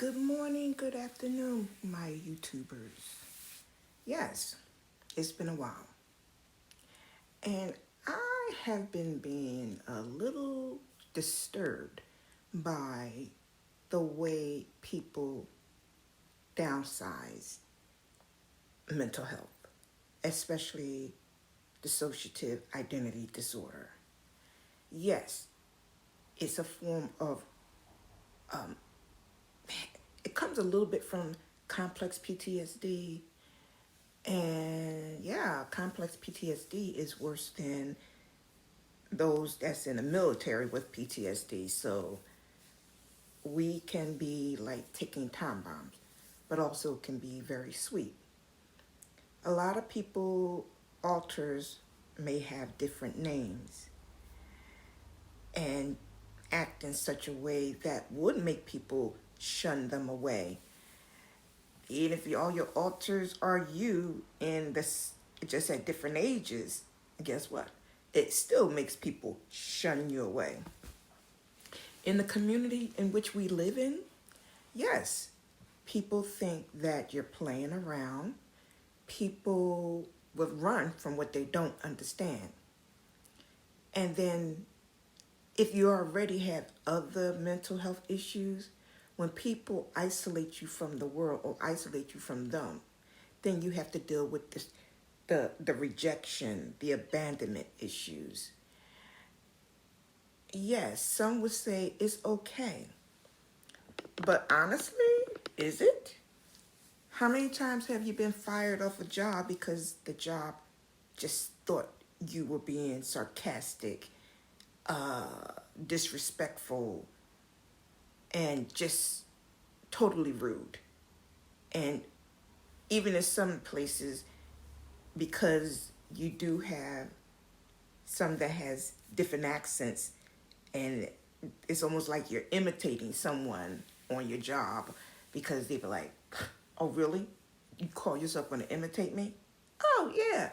Good morning, good afternoon, my YouTubers. Yes, it's been a while. And I have been being a little disturbed by the way people downsize mental health, especially dissociative identity disorder. Yes, it's a form of, um, it comes a little bit from complex PTSD. And yeah, complex PTSD is worse than those that's in the military with PTSD. So we can be like ticking time bombs, but also can be very sweet. A lot of people, alters, may have different names and act in such a way that would make people shun them away. Even if all your alters are you in this, just at different ages, guess what? It still makes people shun you away. In the community in which we live in, yes, people think that you're playing around. People would run from what they don't understand. And then if you already have other mental health issues, when people isolate you from the world or isolate you from them, then you have to deal with this, the rejection, the abandonment issues. Yes, some would say it's okay. But honestly, is it? How many times have you been fired off a job because the job just thought you were being sarcastic, disrespectful, and just totally rude? And even in some places, because you do have some that has different accents, and it's almost like you're imitating someone on your job, because they be like, oh really? You call yourself going to imitate me? Oh yeah.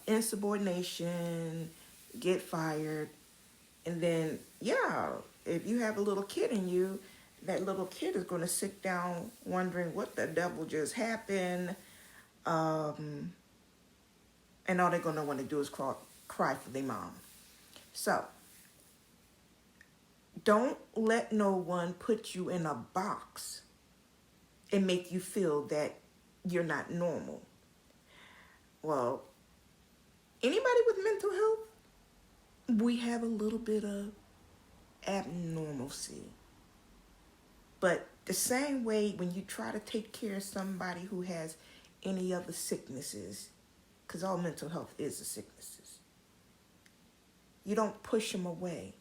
Insubordination, get fired. And then, yeah, if you have a little kid in you, that little kid is going to sit down wondering what the devil just happened. And all they're going to want to do is cry for their mom. So, don't let no one put you in a box and make you feel that you're not normal. Well, anybody with mental health, we have a little bit of abnormalcy. But the same way when you try to take care of somebody who has any other sicknesses, because all mental health is a sicknesses, you don't push them away.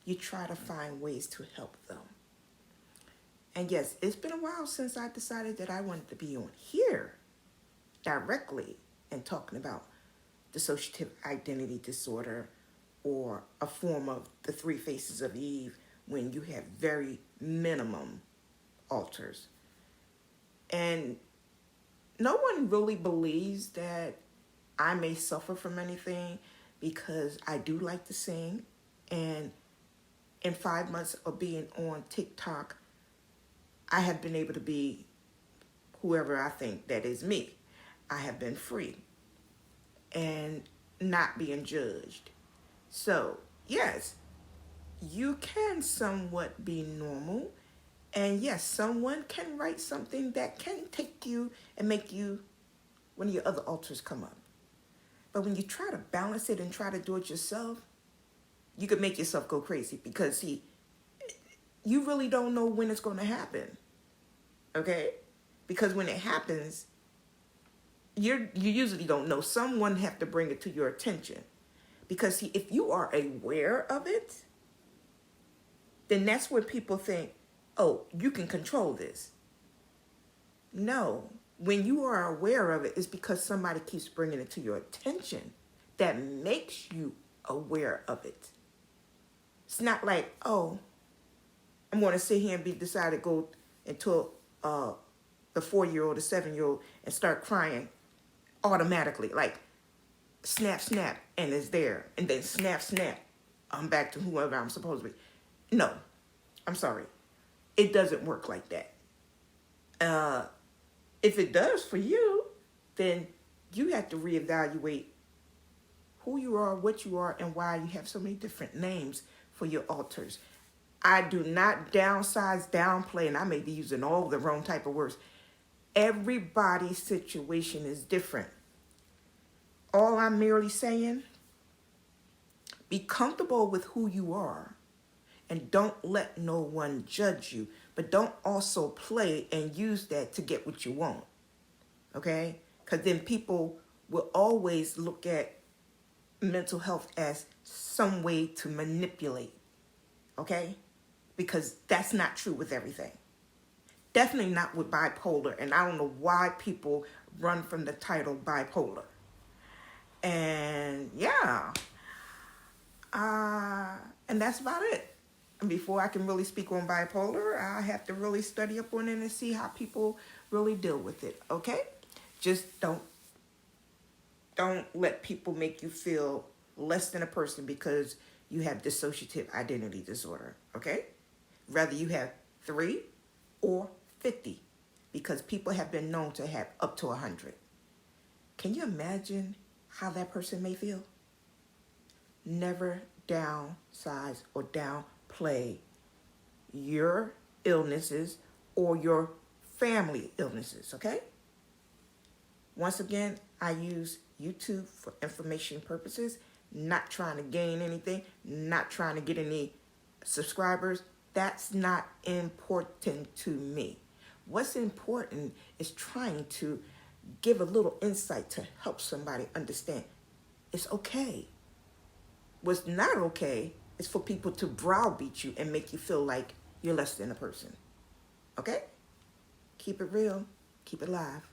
You try to find ways to help them. And yes, it's been a while since I decided that I wanted to be on here directly and talking about dissociative identity disorder, or a form of the three faces of Eve, when you have very minimum alters. And no one really believes that I may suffer from anything, because I do like to sing. And in 5 months of being on TikTok, I have been able to be whoever I think that is me. I have been free and not being judged. So, yes, you can somewhat be normal. And yes, someone can write something that can take you and make you, one of your other alters come up. But when you try to balance it and try to do it yourself, you could make yourself go crazy, because, see, you really don't know when it's going to happen. Okay? Because when it happens, you usually don't know. Someone have to bring it to your attention. Because, see, if you are aware of it, then that's where people think, oh, you can control this. No. When you are aware of it, it's because somebody keeps bringing it to your attention that makes you aware of it. It's not like, oh, I'm going to sit here and decide to go into the 4-year-old, the 7-year-old, and start crying automatically. Like, snap, snap, and it's there. And then snap, snap, I'm back to whoever I'm supposed to be. No, I'm sorry. It doesn't work like that. If it does for you, then you have to reevaluate who you are, what you are, and why you have so many different names for your alters. I do not downsize, downplay, and I may be using all the wrong type of words. Everybody's situation is different. All I'm merely saying, be comfortable with who you are and don't let no one judge you, but don't also play and use that to get what you want, okay? Because then people will always look at mental health as some way to manipulate, okay? Because that's not true with everything. Definitely not with bipolar, and I don't know why people run from the title bipolar. And yeah, and that's about it. And before I can really speak on bipolar, I have to really study up on it and see how people really deal with it, okay? Just don't let people make you feel less than a person because you have dissociative identity disorder, okay? Rather you have 3 or 50, because people have been known to have up to 100. Can you imagine how that person may feel? Never downsize or downplay your illnesses or your family illnesses, okay? Once again, I use YouTube for information purposes, not trying to gain anything, not trying to get any subscribers. That's not important to me. What's important is trying to give a little insight to help somebody understand it's okay. What's not okay is for people to browbeat you and make you feel like you're less than a person. Okay? Keep it real. Keep it live.